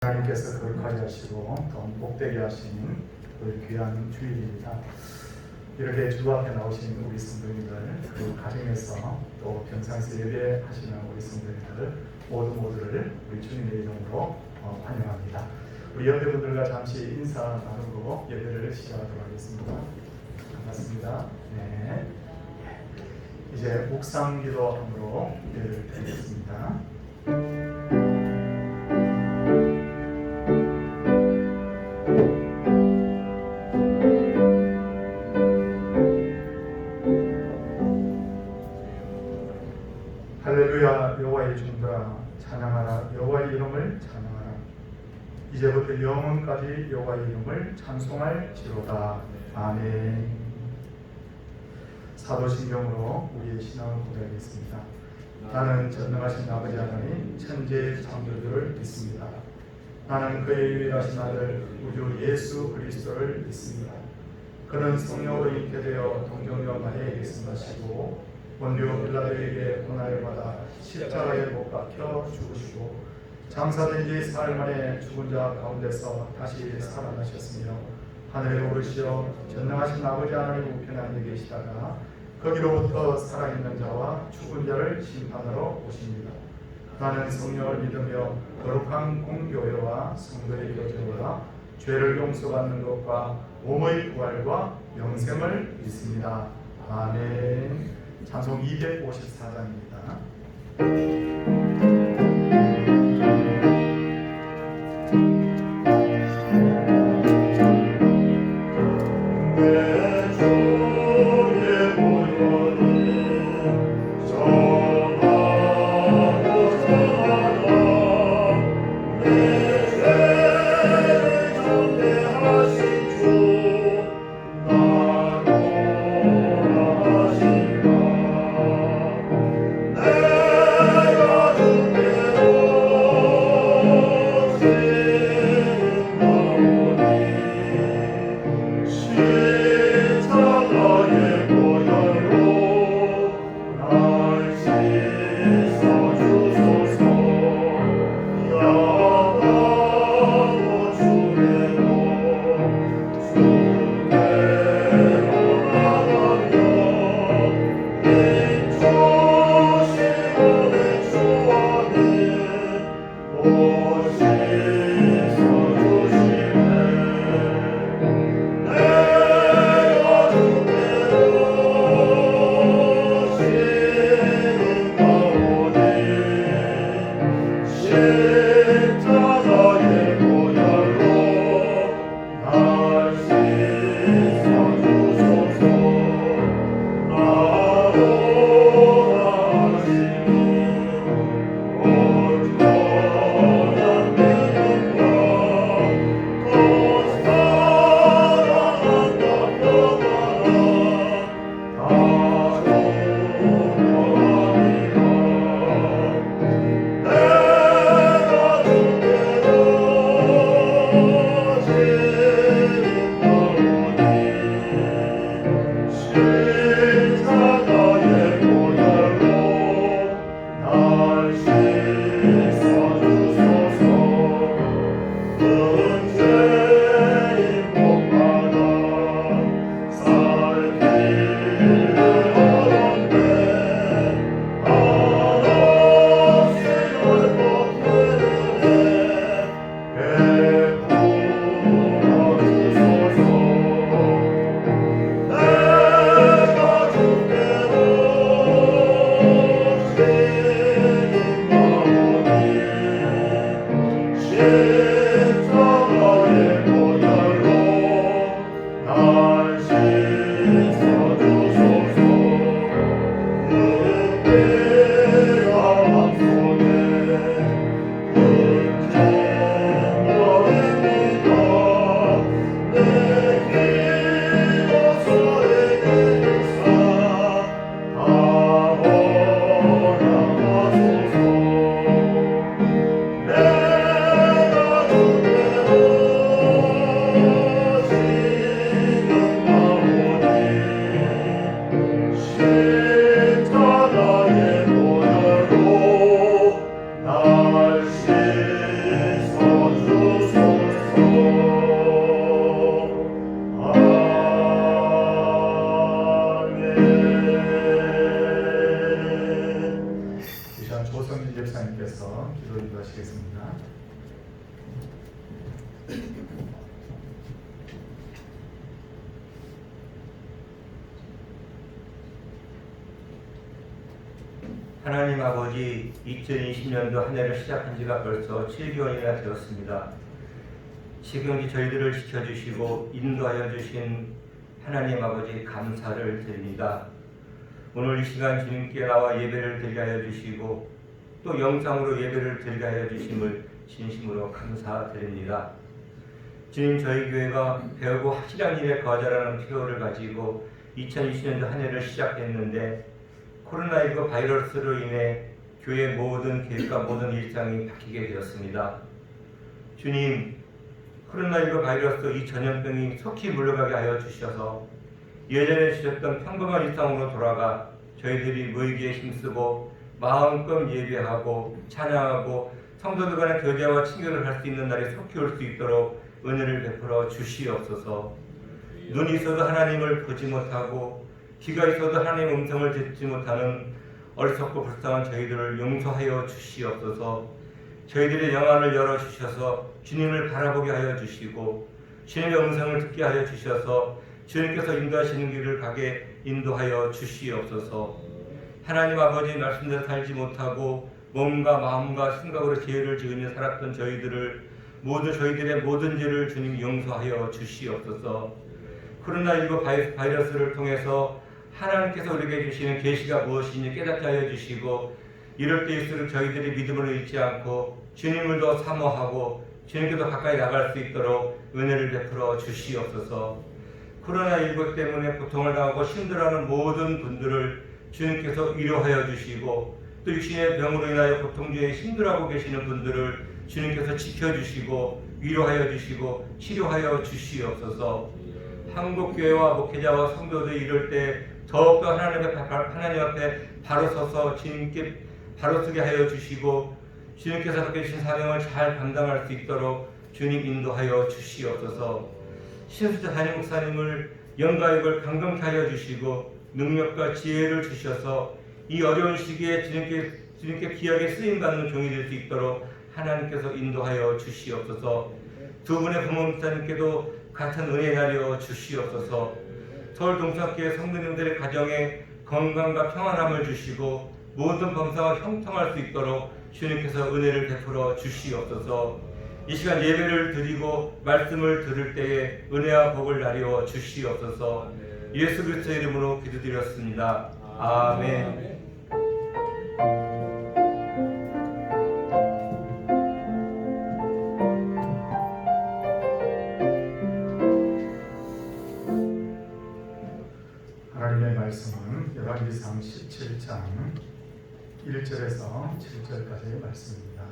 하나님께서 거룩하게 하시고 더 복되게 하시는 그 귀한 주일입니다. 이렇게 주 앞에 나오신 우리 성도님들, 그리고 가정에서 또 평상시 예배하시는 우리 성도님들 모두를 우리 주님의 이름으로 환영합니다. 우리 예배분들과 잠시 인사 나누고 예배를 시작하도록 하겠습니다. 반갑습니다. 네. 이제 묵상 기도함으로 예배를 드리겠습니다. 할렐루야. 여호와의 종들아 찬양하라. 여호와의 이름을 찬양하라. 이제부터 영원까지 여호와의 이름을 찬송할지로다. 아멘. 사도신경으로 우리의 신앙을 고백하겠습니다. 나는 전능하신 아버지 하나님 천지의 창조주를 믿습니다. 나는 그의 유일하신 아들 우주 예수 그리스도를 믿습니다. 그는 성령으로 잉태되어 동정녀 마리아에게 승하시고 본디오 빌라도에게 고난을 받아 십자가에 못 박혀 죽으시고 장사된 지 사흘 만에 죽은 자 가운데서 다시 살아나셨으며 하늘에 오르시어 전능하신 아버지 하나님 우편에 앉아 계시다가 거기로부터 살아있는 자와 죽은 자를 심판하러 오십니다. 나는 성령을 믿으며 거룩한 공교회와 성도의 교제와 죄를 용서받는 것과 몸의 부활과 영생을 믿습니다. 아멘. 찬송 254장입니다. 하나님 아버지, 2020년도 한 해를 시작한 지가 벌써 7개월이나 되었습니다. 시경지 저희들을 지켜주시고 인도하여 주신 하나님 아버지 감사를 드립니다. 오늘 이 시간 주님께 나와 예배를 드리게 하여 주시고 또 영상으로 예배를 드리게 하여 주심을 진심으로 감사드립니다. 주님, 저희 교회가 배우고 확실한 일에 거절하는 필요를 가지고 2020년도 한 해를 시작했는데 코로나19 바이러스로 인해 교회 모든 계획과 모든 일상이 바뀌게 되었습니다. 주님, 코로나19 바이러스 이 전염병이 속히 물러가게 하여 주셔서 예전에 주셨던 평범한 일상으로 돌아가 저희들이 모이기에 힘쓰고 마음껏 예배하고 찬양하고 성도들 간의 교제와 친교를 할 수 있는 날이 속히 올 수 있도록 은혜를 베풀어 주시옵소서. 눈이 있어도 하나님을 보지 못하고 귀가 있어도 하나님의 음성을 듣지 못하는 어리석고 불쌍한 저희들을 용서하여 주시옵소서. 저희들의 영안을 열어주셔서 주님을 바라보게 하여 주시고 주님의 음성을 듣게 하여 주셔서 주님께서 인도하시는 길을 가게 인도하여 주시옵소서. 하나님 아버지 말씀대로 살지 못하고 몸과 마음과 생각으로 죄를 지으며 살았던 저희들을 저희들의 모든 죄를 주님 용서하여 주시옵소서. 코로나19 바이러스를 통해서 하나님께서 우리에게 주시는 계시가 무엇인지 깨닫게 하여 주시고 이럴 때일수록 저희들이 믿음을 잃지 않고 주님을 더 사모하고 주님께서 가까이 나갈 수 있도록 은혜를 베풀어 주시옵소서. 코로나19 때문에 고통을 당하고 힘들어하는 모든 분들을 주님께서 위로하여 주시고 또 육신의 병으로 인하여 고통 중에 힘들어하고 계시는 분들을 주님께서 지켜주시고 위로하여 주시고 치료하여 주시옵소서. 한국교회와 목회자와 성도들이 이럴 때 더욱더 하나님 앞에 바로 서서 주님께 바로 서게 하여 주시고 주님께서 갖게 주신 사명을 잘 감당할 수 있도록 주님 인도하여 주시옵소서. 신수자 담임 목사님을 영가육을 강건케 하여 주시고 능력과 지혜를 주셔서 이 어려운 시기에 주님께 귀하게 쓰임받는 종이 될 수 있도록 하나님께서 인도하여 주시옵소서. 두 분의 부모 목사님께도 같은 은혜 나려 주시옵소서. 서울 동창교회 성도님들의 가정에 건강과 평안함을 주시고 모든 범사가 형통할 수 있도록 주님께서 은혜를 베풀어 주시옵소서. 이 시간 예배를 드리고 말씀을 들을 때에 은혜와 복을 나려 주시옵소서. 예수 그리스도의 이름으로 기도드렸습니다. 아멘. 하나님의 말씀은 열왕기상 17장 1절에서 7절까지의 말씀입니다.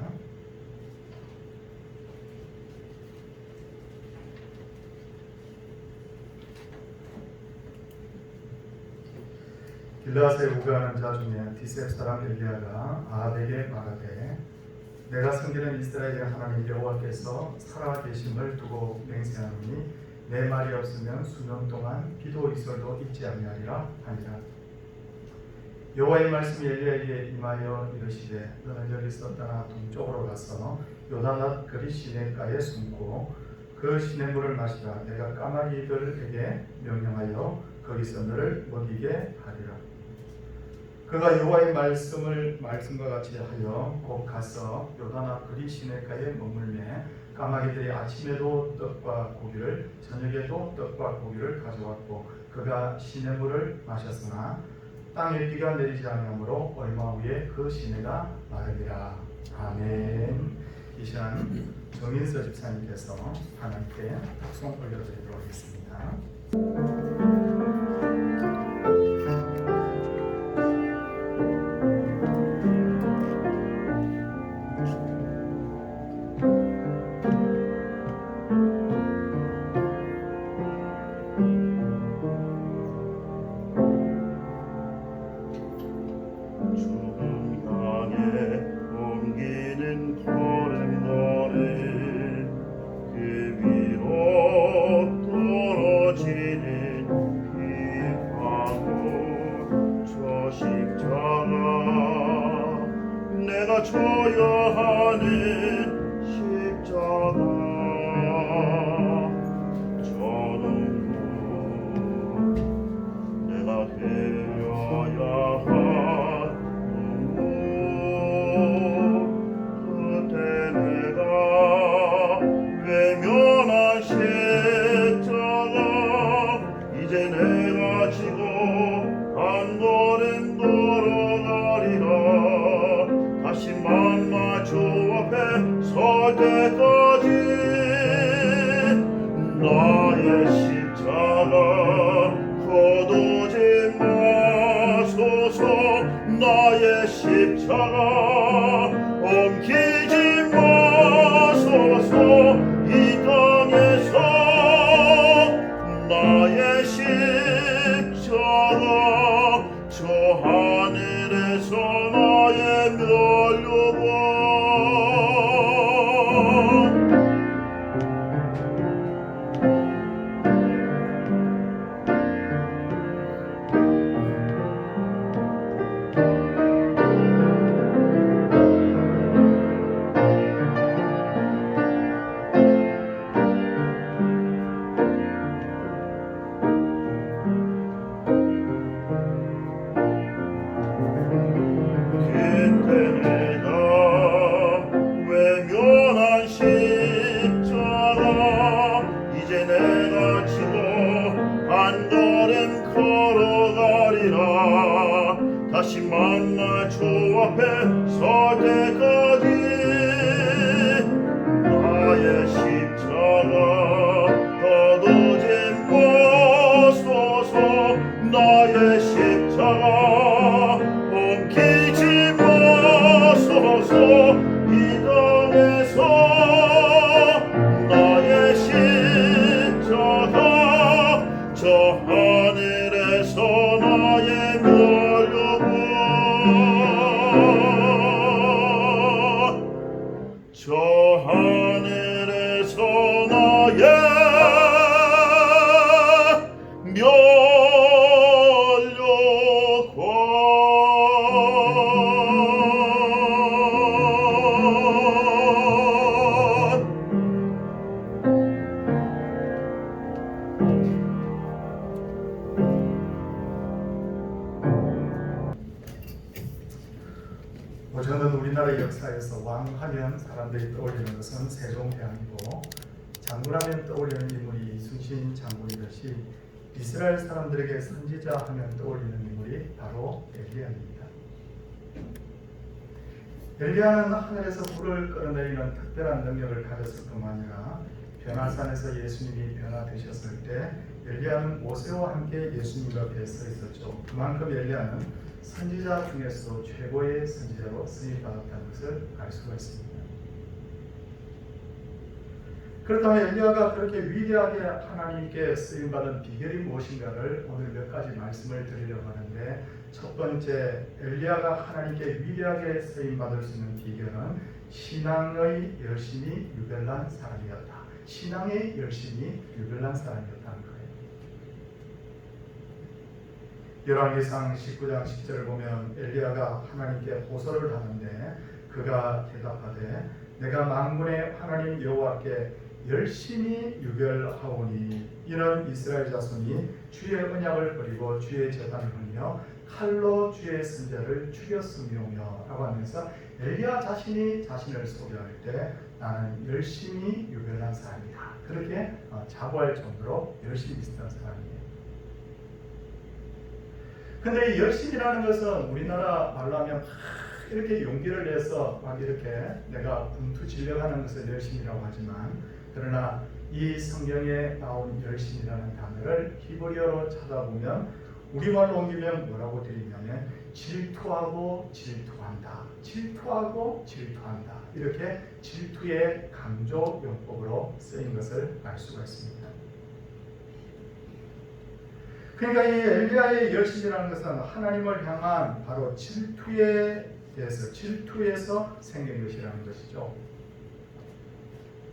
길르앗에 우거하는 자 중에 디셉 사람 엘리야가 아합에게 말하되 내가 섬기는 이스라엘의 하나님 여호와께서 살아 계심을 두고 맹세하노니 내 말이 없으면 수년 동안 비도 이슬도 있지 아니하리라 하니라. 여호와의 말씀이 엘리야에게 임하여 이르시되 너는 여기서 떠나 동쪽으로 가서 요단앗 그리 시내가에 숨고 그 시냇물을 마시라. 내가 까마귀들에게 명령하여 거기서 너를 먹이게 하리라. 그가 여호와의 말씀과 같이 하여 곧 가서 요단앗 그리 시내가에 머물매 까마귀들이 아침에도 떡과 고기를 저녁에도 떡과 고기를 가져왔고 그가 시냇물을 마셨으나 땅에 비가 내리지 아니하므로 얼마 후에 그 시내가 마르니라. 아멘. 이 시간 정인서 집사님께서 하나님께 박송 올려드리도록 하겠습니다. 떨어지는 외면한 십자가 이제 내가 지고 한 걸음 걸어가리라. 다시 만나 주 앞에 설 때까지 나의 십자가 거두지 마소서. 나의 십자가 옮기지 마소서. 이 땅에서 나의 십자가 저 하늘에서 나의 면류관. 그때 내가 외면한 십자가 이제 내가 지고 한 걸음 걸어가리라. 다시 만나 주 앞에 설 때까지 나의 십자가 거두지 마소서. 나의 십자가 옮기지 마소서. 이 땅에서 나의 십자가 저 하늘에서 나의 면류관. 저 하늘에서 나의 오전은 우리나라 역사에서 왕하면 사람들이 떠올리는 것은 세종대왕이고 장군하면 떠올리는 인물이 이순신 장군이듯이 이스라엘 사람들에게 선지자 하면 떠올리는 인물이 바로 엘리야입니다. 엘리야는 하늘에서 불을 끌어내리는 특별한 능력을 가졌을 뿐만 아니라 변화산에서 예수님이 변화되셨을 때 엘리야는 모세와 함께 예수님과 앞에 서 있었죠. 그만큼 엘리야는 선지자 중에서 최고의 선지자로 쓰임받았다는 것을 알 수가 있습니다. 그렇다면 엘리야가 그렇게 위대하게 하나님께 쓰임받은 비결이 무엇인가를 오늘 몇 가지 말씀을 드리려고 하는데, 첫 번째, 엘리야가 하나님께 위대하게 쓰임받을 수 있는 비결은 신앙의 열심이 유별난 사람이었다. 신앙의 열심이 유별난 사람이었다는 거예요. 열왕기상 19장 10절을 보면 엘리야가 하나님께 호소를 하는데 그가 대답하되 내가 만군의 하나님 여호와께 열심히 유별하오니 이는 이스라엘 자손이 주의 언약을 버리고 주의 제단을 버리며 칼로 주의 선자를 죽였으며며 라고 하면서 엘리야 자신이 자신을 소개할 때 나는 열심히 유별한 사람이다, 그렇게 자부할 정도로 열심히 있었던 사람이에요. 근데 이 열심이라는 것은 우리나라 말로 하면 이렇게 용기를 내서 막 이렇게 내가 분투질려하는 것을 열심이라고 하지만, 그러나 이 성경에 나온 열심이라는 단어를 히브리어로 찾아보면 우리말로 옮기면 뭐라고 드리냐면 질투하고 질투한다, 질투하고 질투한다, 이렇게 질투의 강조 용법으로 쓰인 것을 알 수가 있습니다. 그러니까 이 엘리야의 열심이라는 것은 하나님을 향한 바로 질투에 대해서, 질투에서 생긴 것이라는 것이죠.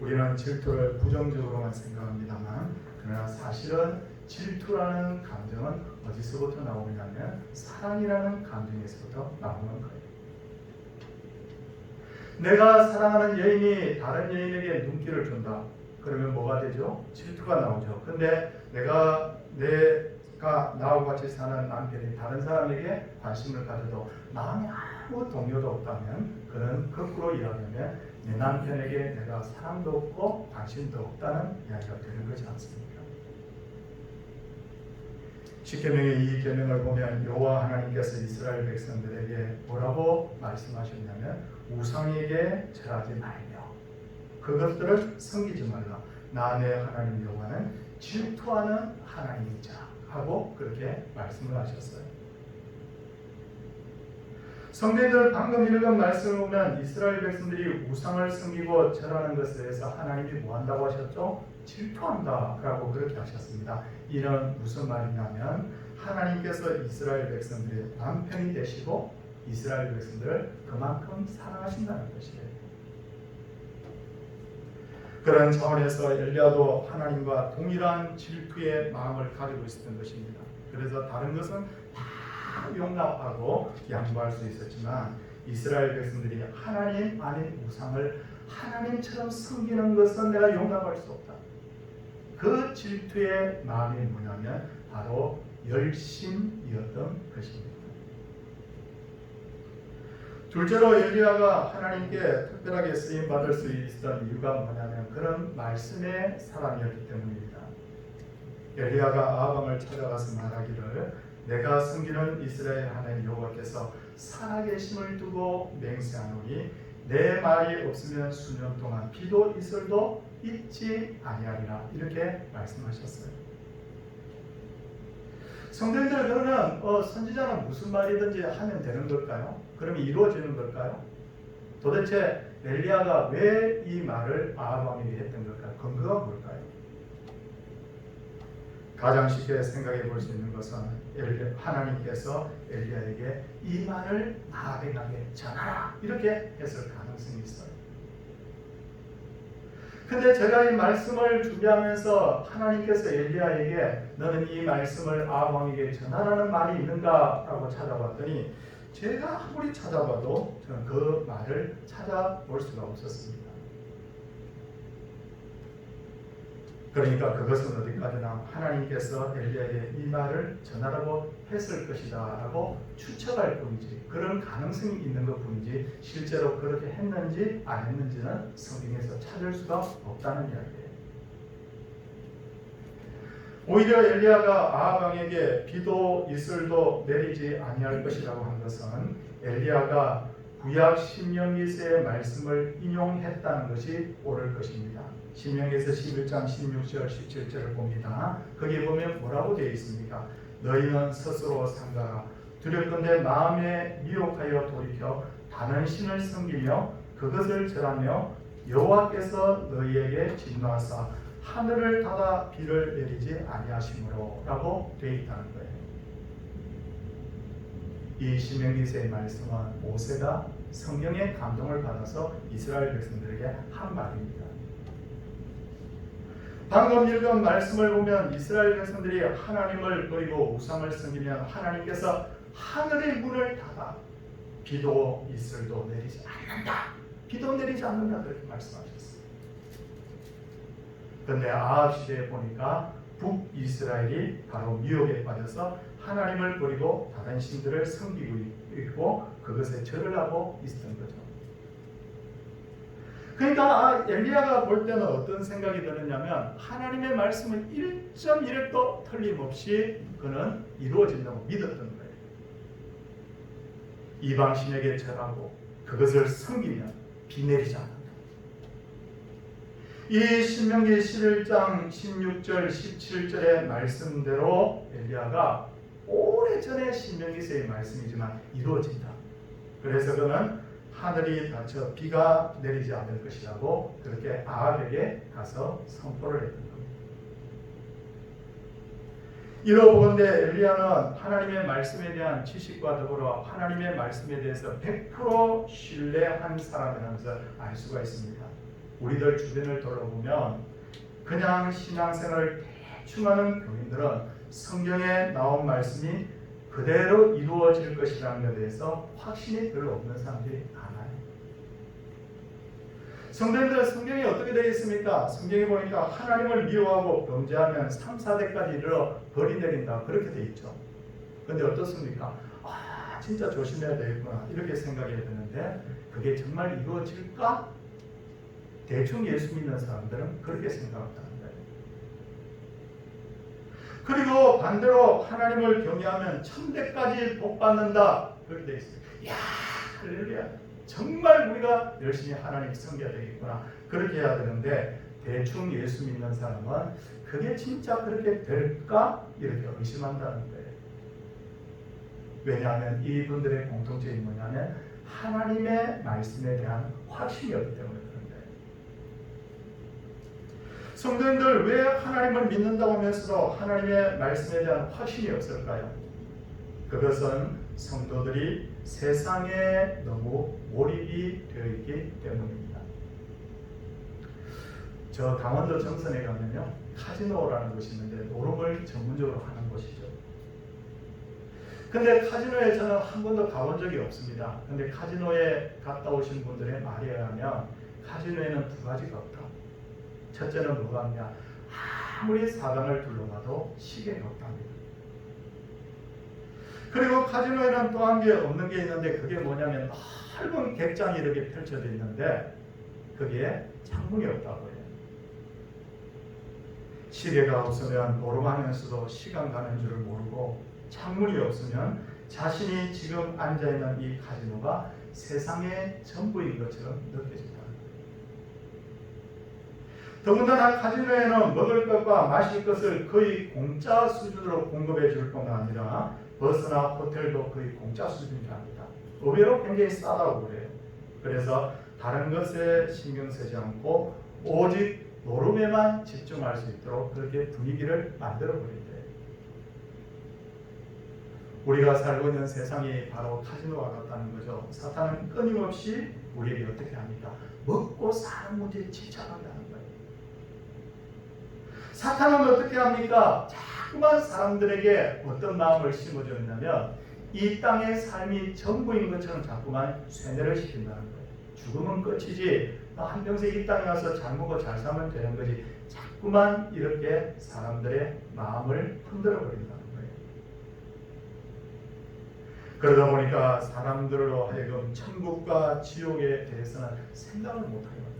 우리는 질투를 부정적으로만 생각합니다만, 그러나 사실은 질투라는 감정은 어디서부터 나오냐면 사랑이라는 감정에서부터 나오는 거예요. 내가 사랑하는 여인이 다른 여인에게 눈길을 준다, 그러면 뭐가 되죠? 질투가 나오죠. 근데 내가 내 나하고 같이 사는 남편이 다른 사람에게 관심을 가져도 마음에 아무 동요도 없다면 그는 거꾸로 이야기하면 내 남편에게 내가 사랑도 없고 관심도 없다는 이야기가 되는 거지 않습니까? 십계명의 이 계명을 보면 여호와 하나님께서 이스라엘 백성들에게 뭐라고 말씀하셨냐면 우상에게 절하지 말며 그것들을 섬기지 말라. 나 내 하나님 여호와는 질투하는 하나님이자 하고 그렇게 말씀을 하셨어요. 성도들 방금 읽은 말씀을 보면 이스라엘 백성들이 우상을 섬기고 절하는 것에 대해서 하나님이 뭐한다고 하셨죠? 질투한다 라고 그렇게 하셨습니다. 이는 무슨 말이냐면 하나님께서 이스라엘 백성들의 남편이 되시고 이스라엘 백성들을 그만큼 사랑하신다는 것이에요. 그런 차원에서 엘리야도 하나님과 동일한 질투의 마음을 가지고 있었던 것입니다. 그래서 다른 것은 다 용납하고 양보할 수 있었지만 이스라엘 백성들이 하나님 아닌 우상을 하나님처럼 섬기는 것은 내가 용납할 수 없다. 그 질투의 마음이 뭐냐면 바로 열심이었던 것입니다. 둘째로 엘리야가 하나님께 특별하게 쓰임받을 수 있었던 이유가 뭐냐면 그런 말씀의 사람이었기 때문입니다. 엘리야가 아합왕을 찾아가서 말하기를 내가 섬기는 이스라엘 하나님 여호와께서 살아계심을 두고 맹세하노니 내 말이 없으면 수년 동안 비도 이슬도 있지 아니하리라 이렇게 말씀하셨어요. 성도님들 그러면 선지자는 무슨 말이든지 하면 되는 걸까요? 그러면 이루어지는 걸까요? 도대체 엘리야가 왜 이 말을 아합 왕에게 했던 걸까요? 근거가 뭘까요? 가장 쉽게 생각해 볼 수 있는 것은 하나님께서 엘리야에게 이 말을 아합에게 전하라 이렇게 했을 가능성이 있어요. 근데 제가 이 말씀을 준비하면서 하나님께서 엘리야에게 너는 이 말씀을 아합 왕에게 전하라는 말이 있는가라고 찾아봤더니 제가 아무리 찾아봐도 저는 그 말을 찾아볼 수가 없었습니다. 그러니까 그것은 어디까지나 하나님께서 엘리야에게 이 말을 전하라고 했을 것이다 라고 추측할 뿐이지 그런 가능성이 있는 것 뿐이지 실제로 그렇게 했는지 안 했는지는 성경에서 찾을 수가 없다는 이야기예요. 오히려 엘리야가 아합 왕에게 비도 이슬도 내리지 아니할 것이라고 한 것은 엘리야가 구약 신명기서의 말씀을 인용했다는 것이 옳을 것입니다. 신명기서 11장 16절 17절을 봅니다. 거기 보면 뭐라고 되어 있습니까? 너희는 스스로 삼가라 두렵건대 마음에 미혹하여 돌이켜 다른 신을 섬기며 그것을 절하며 여호와께서 너희에게 진노하사 하늘을 닫아 비를 내리지 아니하심으로 라고 되어 있다는 거예요. 이 신명기서의 말씀은 모세가 성경의 감동을 받아서 이스라엘 백성들에게 한 말입니다. 방금 읽은 말씀을 보면 이스라엘 백성들이 하나님을 버리고 우상을 섬기면 하나님께서 하늘의 문을 닫아 비도 이슬도 내리지 않는다. 비도 내리지 않는다 그렇게 말씀하셨어요. 그런데 아합 시대에 보니까 북이스라엘이 바로 미혹에 빠져서 하나님을 버리고 다른 신들을 섬기고 있고 그것에 절을 하고 있었던 거죠. 그러니까 엘리야가 볼 때는 어떤 생각이 드느냐면 하나님의 말씀은 1.1도 틀림없이 그는 이루어진다고 믿었던 거예요. 이방신에게 절하고 그것을 섬기면 비 내리지 않는다. 이 신명기 11장 16절 17절의 말씀대로 엘리야가 오래전에 신명기서의 말씀이지만 이루어진다. 그래서 그는 하늘이 닫혀 비가 내리지 않을 것이라고 그렇게 아합에게 가서 선포를 했던 겁니다. 이러보건대 엘리야는 하나님의 말씀에 대한 지식과 더불어 하나님의 말씀에 대해서 100% 신뢰한 사람이라는 것을 알 수가 있습니다. 우리들 주변을 돌아보면 그냥 신앙생활을 대충 하는 교인들은 성경에 나온 말씀이 그대로 이루어질 것이라는 것에 대해서 확신이 별로 없는 사람들이 많아요. 성도님들, 성경이 어떻게 되어 있습니까? 성경에 보니까 하나님을 미워하고 범죄하면 3, 4대까지 이르러 벌이 내린다, 그렇게 되어 있죠. 근데 어떻습니까? 진짜 조심해야 되겠구나, 이렇게 생각이 드는데 그게 정말 이루어질까? 대충 예수 믿는 사람들은 그렇게 생각한다는 거예요. 그리고 반대로 하나님을 경외하면 1000대까지 복받는다, 그렇게 되어 있어요. 이야, 할렐루야, 정말 우리가 열심히 하나님 섬겨야 되겠구나, 그렇게 해야 되는데 대충 예수 믿는 사람은 그게 진짜 그렇게 될까? 이렇게 의심한다는 거예요. 왜냐하면 이분들의 공통점이 뭐냐면 하나님의 말씀에 대한 확신이 없기 때문에 그런 거예요. 성도님들, 왜 하나님을 믿는다고 하면서도 하나님의 말씀에 대한 확신이 없을까요? 그것은 성도들이 세상에 너무 몰입이 되어 있기 때문입니다. 저 강원도 정선에 가면요, 카지노라는 곳이 있는데 노름을 전문적으로 하는 곳이죠. 근데 카지노에 저는 한 번도 가본 적이 없습니다. 근데 카지노에 갔다 오신 분들의 말에 의하면 카지노에는 두 가지가 없다. 첫째는 뭐가 없냐, 아무리 사방을 둘러봐도 시계가 없답니다. 그리고 카지노에는 또 한 게 없는 게 있는데 그게 뭐냐면 넓은 객장이 이렇게 펼쳐져 있는데 거기에 창문이 없다고 해요. 시계가 없으면 노름하면서도 시간 가는 줄을 모르고, 창문이 없으면 자신이 지금 앉아있는 이 카지노가 세상의 전부인 것처럼 느껴진다. 더군다나 카지노에는 먹을 것과 마실 것을 거의 공짜 수준으로 공급해 줄 뿐만 아니라 버스나 호텔도 거의 공짜 수준이랍니다. 의외로 굉장히 싸다고 그래요. 그래서 다른 것에 신경 쓰지 않고 오직 노름에만 집중할 수 있도록 그렇게 분위기를 만들어 버린대요. 우리가 살고 있는 세상이 바로 카지노와 같다는 거죠. 사탄은 끊임없이 우리에게 어떻게 합니까? 먹고 사는 문제에 집착하게 하는 거예요. 사탄은 어떻게 합니까? 자꾸만 사람들에게 어떤 마음을 심어주냐면 이 땅의 삶이 전부인 것처럼 자꾸만 쇠뇌를 시킨다는 거예요. 죽으면 끝이지, 한평생 이 땅에 와서 잘 먹고 잘 살면 되는 거지, 자꾸만 이렇게 사람들의 마음을 흔들어 버린다는 거예요. 그러다 보니까 사람들로 하여금 천국과 지옥에 대해서는 생각을 못하게 합니다.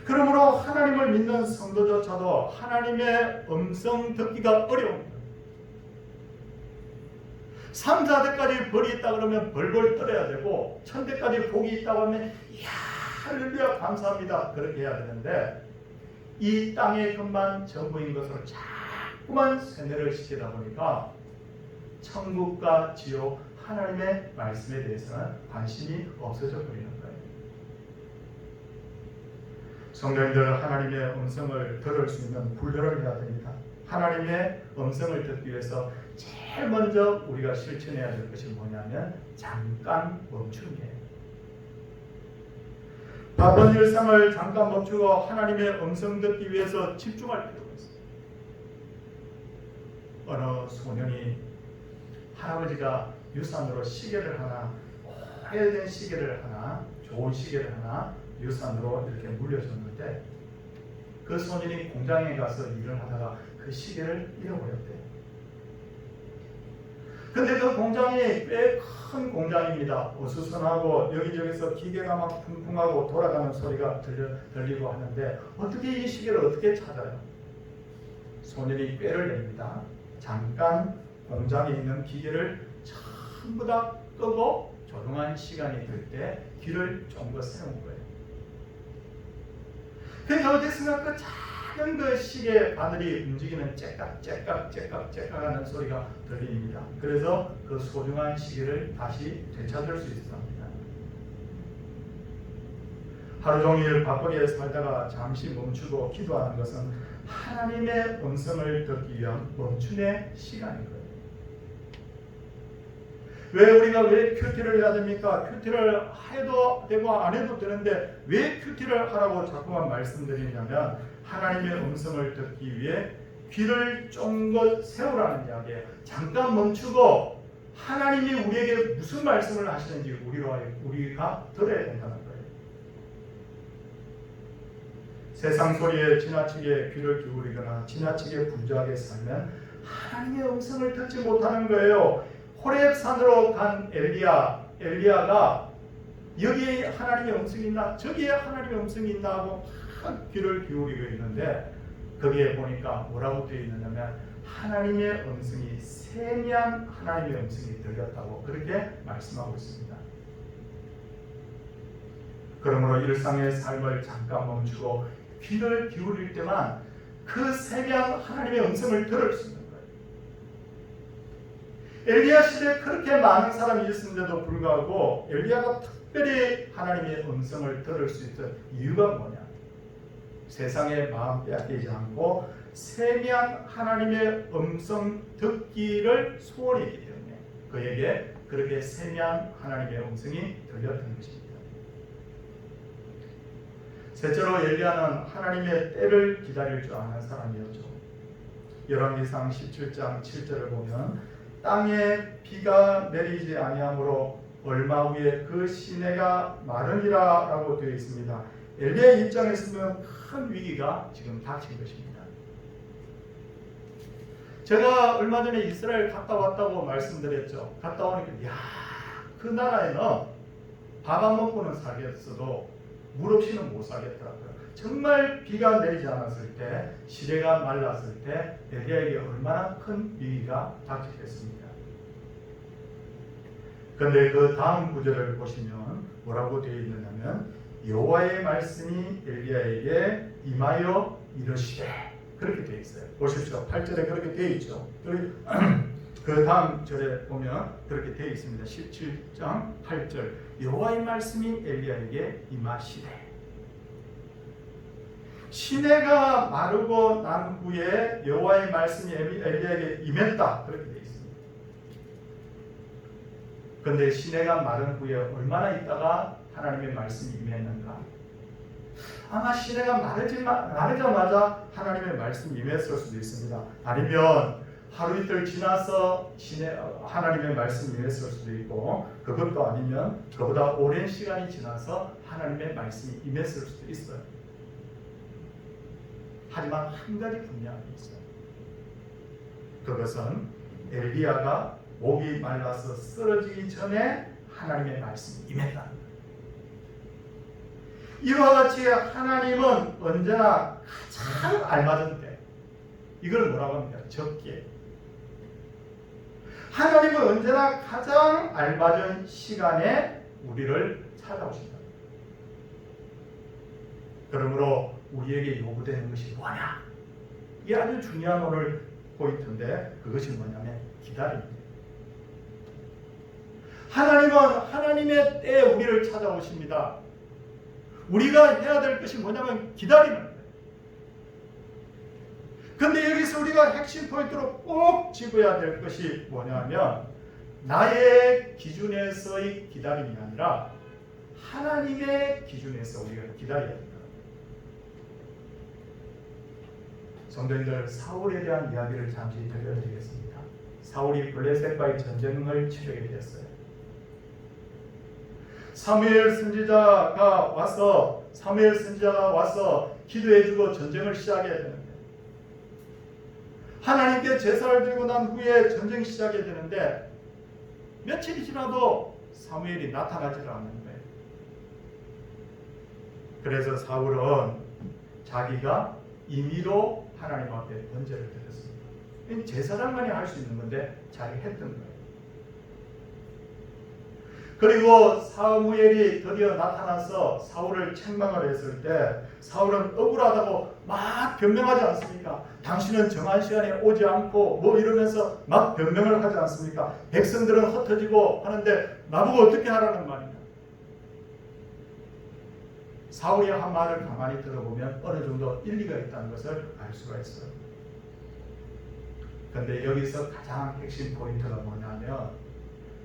그러므로 하나님을 믿는 성도조차도 하나님의 음성 듣기가 어려웁니다. 3, 4대까지 벌이 있다 그러면 벌벌 떨어야 되고 1000대까지 복이 있다고 하면 이야, 할렐루야, 감사합니다, 그렇게 해야 되는데 이 땅의 것만 전부인 것으로 자꾸만 세뇌를 시키다 보니까 천국과 지옥, 하나님의 말씀에 대해서는 관심이 없어져 버리는 거예요. 성도님들, 하나님의 음성을 들을 수 있는 훈련을 해야 됩니다. 하나님의 음성을 듣기 위해서 제일 먼저 우리가 실천해야 될 것이 뭐냐면 잠깐 멈추는 게, 바쁜 일상을 잠깐 멈추고 하나님의 음성 듣기 위해서 집중할 필요가 있습니다. 어느 소년이 할아버지가 유산으로 시계를 하나, 오래된 시계를 하나, 좋은 시계를 하나 유산으로 이렇게 물려줬는데 그 소년이 공장에 가서 일을 하다가 그 시계를 잃어버렸대요. 근데 그 공장이 꽤 큰 공장입니다. 어수선하고 여기저기서 기계가 막 쿵쿵하고 돌아가는 소리가 들리고 하는데 어떻게 이 시계를 어떻게 찾아요? 소년이 꾀를 냅니다. 잠깐 공장에 있는 기계를 전부 다 끄고 조용한 시간이 될 때 귀를 좀 더 세운 거예요. 그러니까 어땠습니까? 그 작은 그 시계 바늘이 움직이는 째깍 하는 소리가 들립니다. 그래서 그 소중한 시계를 다시 되찾을 수 있었습니다. 하루 종일 바쁘게 살다가 잠시 멈추고 기도하는 것은 하나님의 음성을 듣기 위한 멈춤의 시간인 거예요. 왜 우리가 왜 큐티를 해야 됩니까? 큐티를 해도 되고 안 해도 되는데 왜 큐티를 하라고 자꾸만 말씀드리냐면 하나님의 음성을 듣기 위해 귀를 쫑긋 세우라는 이야기예요. 잠깐 멈추고 하나님이 우리에게 무슨 말씀을 하시는지 우리가 들어야 된다는 거예요. 세상 소리에 지나치게 귀를 기울이거나 지나치게 분주하게 살면 하나님의 음성을 듣지 못하는 거예요. 호렙 산으로 간 엘리야가 여기에 하나님의 음성이 있나 저기에 하나님의 음성이 있나 하고 막 귀를 기울이고 있는데 거기에 보니까 뭐라고 되어 있느냐면 하나님의 음성이 세미한 하나님의 음성이 들렸다고 그렇게 말씀하고 있습니다. 그러므로 일상의 삶을 잠깐 멈추고 귀를 기울일 때만 그 세미한 하나님의 음성을 들을 수 있는 거예요. 엘리야 시대에 그렇게 많은 사람이 있었는데도 불구하고 엘리야가 특별히 하나님의 음성을 들을 수 있던 이유가 뭐냐? 세상의 마음 빼앗기지 않고 세미한 하나님의 음성 듣기를 소원히 했기 때문에 그에게 그렇게 세미한 하나님의 음성이 들렸던 것입니다. 셋째로 엘리야는 하나님의 때를 기다릴 줄 아는 사람이었죠. 열왕기상 17장 7절을 보면 땅에 비가 내리지 아니하므로 얼마 후에 그 시내가 마르니라 라고 되어 있습니다. 엘리야의 입장에서 보면 큰 위기가 지금 닥친 것입니다. 제가 얼마 전에 이스라엘 갔다 왔다고 말씀드렸죠. 갔다 오니까 그 나라에는 밥 안 먹고는 살겠어도 물 없이는 못 살겠더라고요. 정말 비가 내리지 않았을 때, 시대가 말랐을 때 엘리야에게 얼마나 큰 위기가 닥쳤겠습니까? 그런데 그 다음 구절을 보시면 뭐라고 되어 있느냐면 여호와의 말씀이 엘리야에게 임하여 이르시되 그렇게 되어 있어요. 보십시오. 8절에 그렇게 되어 있죠. 그 다음 절에 보면 그렇게 되어 있습니다. 17장 8절 여호와의 말씀이 엘리야에게 임하시되 시내가 마르고 난 후에 여호와의 말씀이 엘리야에게 임했다 그렇게 되어 있습니다. 그런데 시내가 마른 후에 얼마나 있다가 하나님의 말씀이 임했는가? 아마 시내가 마르자마자 하나님의 말씀이 임했을 수도 있습니다. 아니면 하루 이틀 지나서 하나님의 말씀이 임했을 수도 있고 그것도 아니면 그보다 오랜 시간이 지나서 하나님의 말씀이 임했을 수도 있어요. 하지만 한 가지 분명한 게 있어요. 그것은 엘리야가 목이 말라서 쓰러지기 전에 하나님의 말씀이 임했다는 거예요. 이와 같이 하나님은 언제나 가장 알맞은 때, 이걸 뭐라고 합니까? 적기에. 하나님은 언제나 가장 알맞은 시간에 우리를 찾아오신다. 그러므로 우리에게 요구되는 것이 뭐냐? 이게 아주 중요한 오늘 포인트인데 그것이 뭐냐면 기다림입니다. 하나님은 하나님의 때에 우리를 찾아오십니다. 우리가 해야 될 것이 뭐냐면 기다리는 거예요. 그런데 여기서 우리가 핵심 포인트로 꼭 짚어야 될 것이 뭐냐면 나의 기준에서의 기다림이 아니라 하나님의 기준에서 우리가 기다려야 합니다. 성도님들, 사울에 대한 이야기를 잠시 들려드리겠습니다. 사울이 블레셋과의 전쟁을 치르게 되었어요. 사무엘 선지자가 와서 기도해주고 전쟁을 시작해야 되는데 하나님께 제사를 드리고 난 후에 전쟁이 시작해야 되는데 며칠이 지나도 사무엘이 나타나지 않는 거예요. 그래서 사울은 자기가 임의로 하나님 앞에 번제를 드렸습니다. 제사장만이 할 수 있는 건데 잘 했던 거예요. 그리고 사무엘이 드디어 나타나서 사울을 책망을 했을 때 사울은 억울하다고 막 변명하지 않습니까? 당신은 정한 시간에 오지 않고 뭐 이러면서 막 변명을 하지 않습니까? 백성들은 흩어지고 하는데 나보고 어떻게 하라는 말이냐? 사울이 한 말을 가만히 들어보면 어느 정도 일리가 있다는 것을 알 수가 있어요. 그런데 여기서 가장 핵심 포인트가 뭐냐면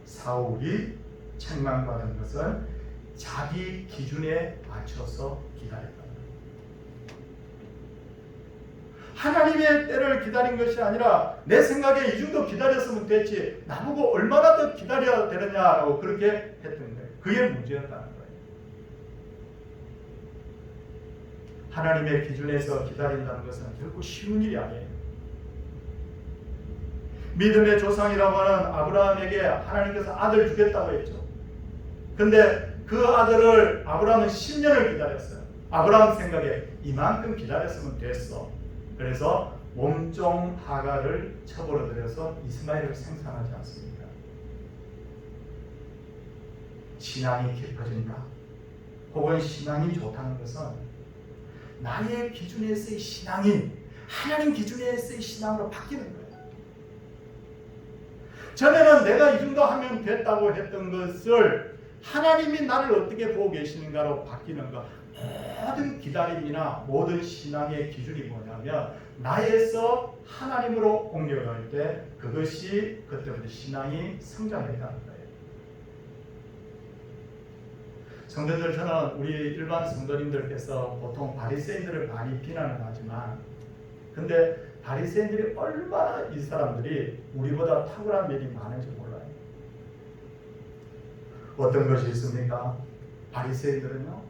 사울이 책망받은 것은 자기 기준에 맞춰서 기다렸다. 하나님의 때를 기다린 것이 아니라 내 생각에 이 정도 기다렸으면 됐지 나보고 얼마나 더 기다려야 되느냐라고 그렇게 했던 거예요. 그게 문제였다는 거예요. 하나님의 기준에서 기다린다는 것은 결코 쉬운 일이 아니에요. 믿음의 조상이라고 하는 아브라함에게 하나님께서 아들 주겠다고 했죠. 근데 그 아들을 아브라함은 10년을 기다렸어요. 아브라함 생각에 이만큼 기다렸으면 됐어. 그래서 몸종 하가를 처벌해들여서 이스마엘을 생산하지 않습니까? 신앙이 깊어진다 혹은 신앙이 좋다는 것은 나의 기준에서의 신앙이 하나님 기준에서의 신앙으로 바뀌는 거예요. 전에는 내가 이 정도 하면 됐다고 했던 것을 하나님이 나를 어떻게 보고 계시는가로 바뀌는 것. 모든 기다림이나 모든 신앙의 기준이 뭐냐면 나에서 하나님으로 옮겨갈 때 그것이 그때부터 신앙이 성장했다는 거예요. 성도들, 저는 우리 일반 성도님들께서 보통 바리새인들을 많이 비난을 하지만 근데 바리새인들이 얼마나 이 사람들이 우리보다 탁월한 면이 많은지 몰라요. 어떤 것이 있습니까? 바리새인들은요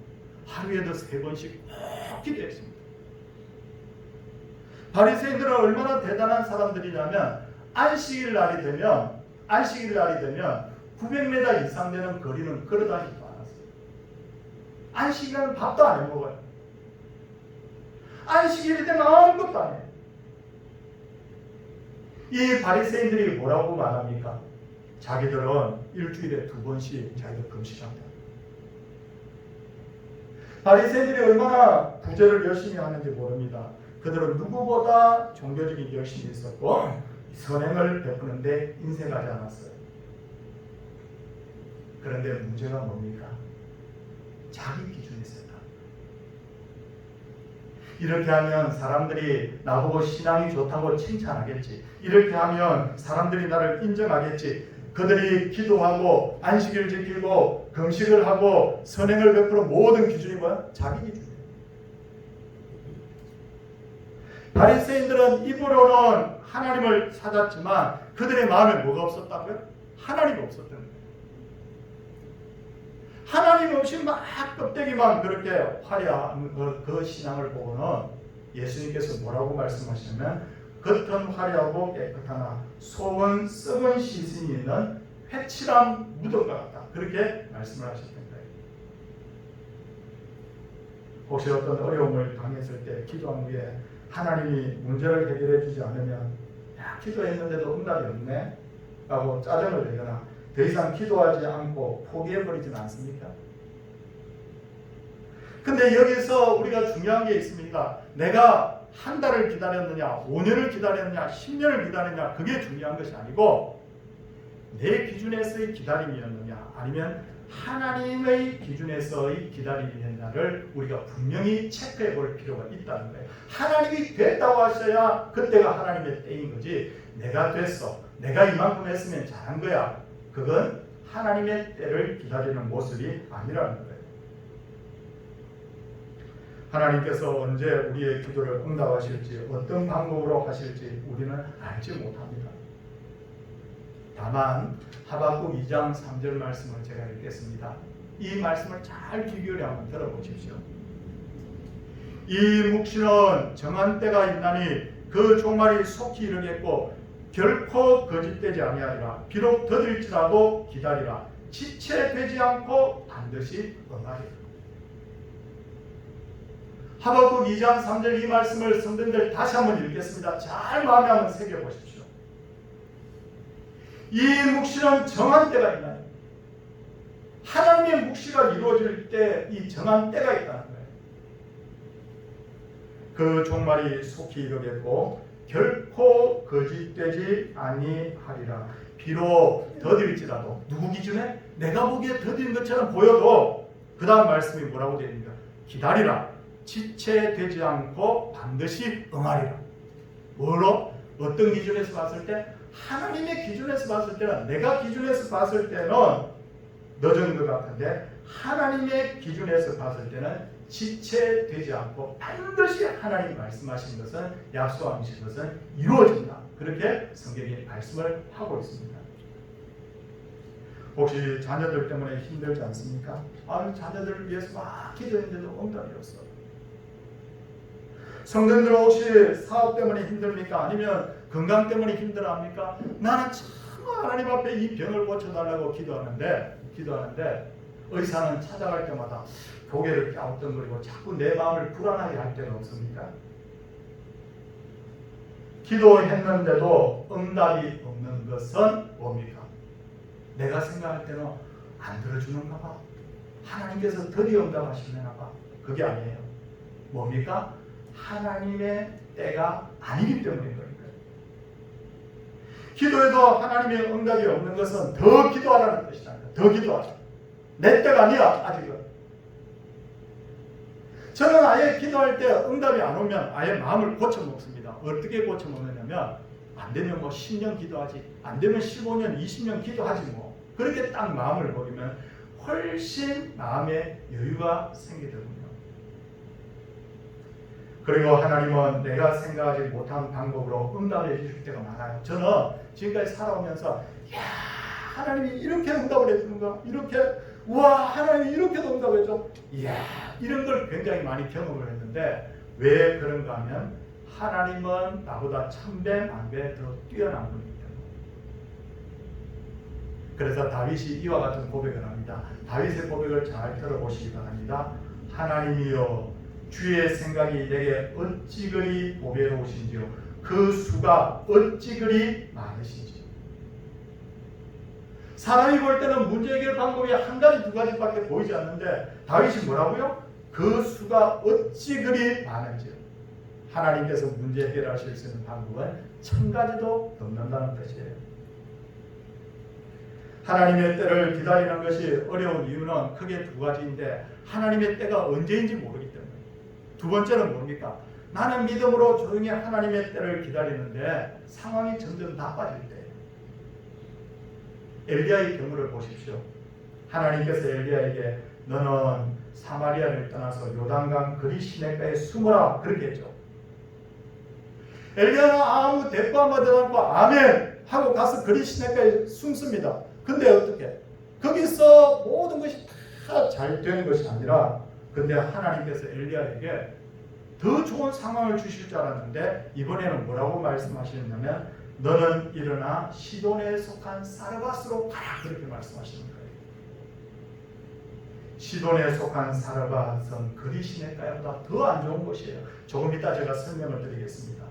하루에도 3번씩 꼭 기도했습니다. 바리새인들은 얼마나 대단한 사람들이냐면 안식일 날이 되면 900m 이상 되는 거리는 걸어다니지도 않았어요. 안식일은 밥도 안 해먹어요. 안식일이 되면 아무것도 안 해요. 이 바리새인들이 뭐라고 말합니까? 자기들은 일주일에 2번씩 자기들 금식한다. 바리새인들이 얼마나 구제를 열심히 하는지 모릅니다. 그들은 누구보다 종교적인 열심이 있었고 선행을 베푸는데 인색하지 않았어요. 그런데 문제가 뭡니까? 자기 기준에서 했다. 이렇게 하면 사람들이 나보고 신앙이 좋다고 칭찬하겠지. 이렇게 하면 사람들이 나를 인정하겠지. 그들이 기도하고 안식일 지키고 금식을 하고 선행을 베푸는 모든 기준이 뭐야? 자기 기준이에요. 바리새인들은 입으로는 하나님을 찾았지만 그들의 마음에 뭐가 없었다고요? 하나님이 없었던 거예요. 하나님 없이 막 껍데기만 그렇게 화려한 그 신앙을 보고는 예수님께서 뭐라고 말씀하시냐면 겉은 화려하고 깨끗하나 속은 썩은 시신이 있는 회칠한 무덤과 같다. 그렇게 말씀을 하셨던 거예요. 혹시 어떤 어려움을 당했을 때 기도한 후에 하나님이 문제를 해결해 주지 않으면 야, 기도했는데도 응답이 없네 라고 짜증을 내거나 더 이상 기도하지 않고 포기해버리지는 않습니까? 근데 여기서 우리가 중요한 게 있습니다. 내가 한 달을 기다렸느냐, 5년을 기다렸느냐, 10년을 기다렸느냐, 그게 중요한 것이 아니고 내 기준에서의 기다림이었느냐, 아니면 하나님의 기준에서의 기다림이었느냐를 우리가 분명히 체크해 볼 필요가 있다는 거예요. 하나님이 됐다고 하셔야 그때가 하나님의 때인 거지, 내가 됐어, 내가 이만큼 했으면 잘한 거야, 그건 하나님의 때를 기다리는 모습이 아니라는 거예요. 하나님께서 언제 우리의 기도를 응답하실지 어떤 방법으로 하실지 우리는 알지 못합니다. 다만 하박국 2장 3절 말씀을 제가 읽겠습니다. 이 말씀을 잘 귀 기울여 한번 들어보십시오. 이 묵시는 정한 때가 있나니 그 종말이 속히 이르겠고 결코 거짓되지 아니하리라. 비록 더딜지라도 기다리라. 지체되지 않고 반드시 응하리라. 하박국 2장 3절 이 말씀을 성도님들 다시 한번 읽겠습니다. 잘 마음에 한번 새겨보십시오. 이 묵시는 정한 때가 있나요? 하나님의 묵시가 이루어질 때 이 정한 때가 있다는 거예요. 그 종말이 속히 이르겠고 결코 거짓되지 아니하리라. 비록 더딜지라도 누구 기준에? 내가 보기에 더딘 것처럼 보여도 그 다음 말씀이 뭐라고 되어 있는가? 기다리라. 지체되지 않고 반드시 응하리라. 뭐로? 어떤 기준에서 봤을 때? 하나님의 기준에서 봤을 때는, 내가 기준에서 봤을 때는 늦은 것 같은데 하나님의 기준에서 봤을 때는 지체되지 않고 반드시 하나님 말씀하신 것은, 약속하신 것은 이루어진다. 그렇게 성경이 말씀을 하고 있습니다. 혹시 자녀들 때문에 힘들지 않습니까? 자녀들을 위해서 막 기도했는데도 응답이 없어. 성도님들 혹시 사업 때문에 힘듭니까? 아니면 건강 때문에 힘들어합니까? 나는 참 하나님 앞에 이 병을 고쳐달라고 기도하는데 의사는 찾아갈 때마다 고개를 갸우뚱거리고 자꾸 내 마음을 불안하게 할 때는 없습니까? 기도했는데도 응답이 없는 것은 뭡니까? 내가 생각할 때는 안 들어주는가 봐. 하나님께서 드디어 응답하시려나 봐. 그게 아니에요. 뭡니까? 하나님의 때가 아니기 때문인 거예요. 기도에도 하나님의 응답이 없는 것은 더 기도하라는 뜻이잖아요. 더 기도하라. 내 때가 아니야 아직은. 저는 아예 기도할 때 응답이 안 오면 아예 마음을 고쳐먹습니다. 어떻게 고쳐먹느냐면 안 되면 뭐 10년 기도하지, 안 되면 15년 20년 기도하지 뭐. 그렇게 딱 마음을 먹이면 훨씬 마음에 여유가 생기더군요. 그리고 하나님은 내가 생각하지 못한 방법으로 응답해 주실 때가 많아요. 저는 지금까지 살아오면서 야 하나님이 이렇게 응답을 해주는가, 이렇게 와 하나님이 이렇게도 응답해줘, 이야 이런 걸 굉장히 많이 경험을 했는데 왜 그런가 하면 하나님은 나보다 천배 만배 더 뛰어난 분이기 때문에. 그래서 다윗이 이와 같은 고백을 합니다. 다윗의 고백을 잘 들어보시기 바랍니다. 하나님이여 주의 생각이 내게 어찌 그리 보배로우신지요 그 수가 어찌 그리 많으신지요. 사람이 볼 때는 문제 해결 방법이 한 가지 두 가지밖에 보이지 않는데 다윗이 뭐라고요? 그 수가 어찌 그리 많은지요. 하나님께서 문제 해결하실 수 있는 방법은 1000가지도 넘는다는 뜻이에요. 하나님의 때를 기다리는 것이 어려운 이유는 크게 두 가지인데 하나님의 때가 언제인지 모르기 때문에. 두 번째는 뭡니까? 나는 믿음으로 조용히 하나님의 때를 기다리는데 상황이 점점 나빠질 때예요. 엘리야의 경우를 보십시오. 하나님께서 엘리야에게 너는 사마리아를 떠나서 요단강 그리 시내가에 숨어라 그렇게 했죠. 엘리야는 아무 대꾸 한 마디도 않고 아멘 하고 가서 그리 시내가에 숨습니다. 근데 어떻게? 거기서 모든 것이 다 잘 되는 것이 아니라 근데 하나님께서 엘리야에게 더 좋은 상황을 주실 줄 알았는데 이번에는 뭐라고 말씀하시냐면 너는 일어나 시돈에 속한 사르밧으로 가라 그렇게 말씀하시는 거예요. 시돈에 속한 사르밧은 그리 시내가보다 더 안 좋은 곳이에요. 조금 이따 제가 설명을 드리겠습니다.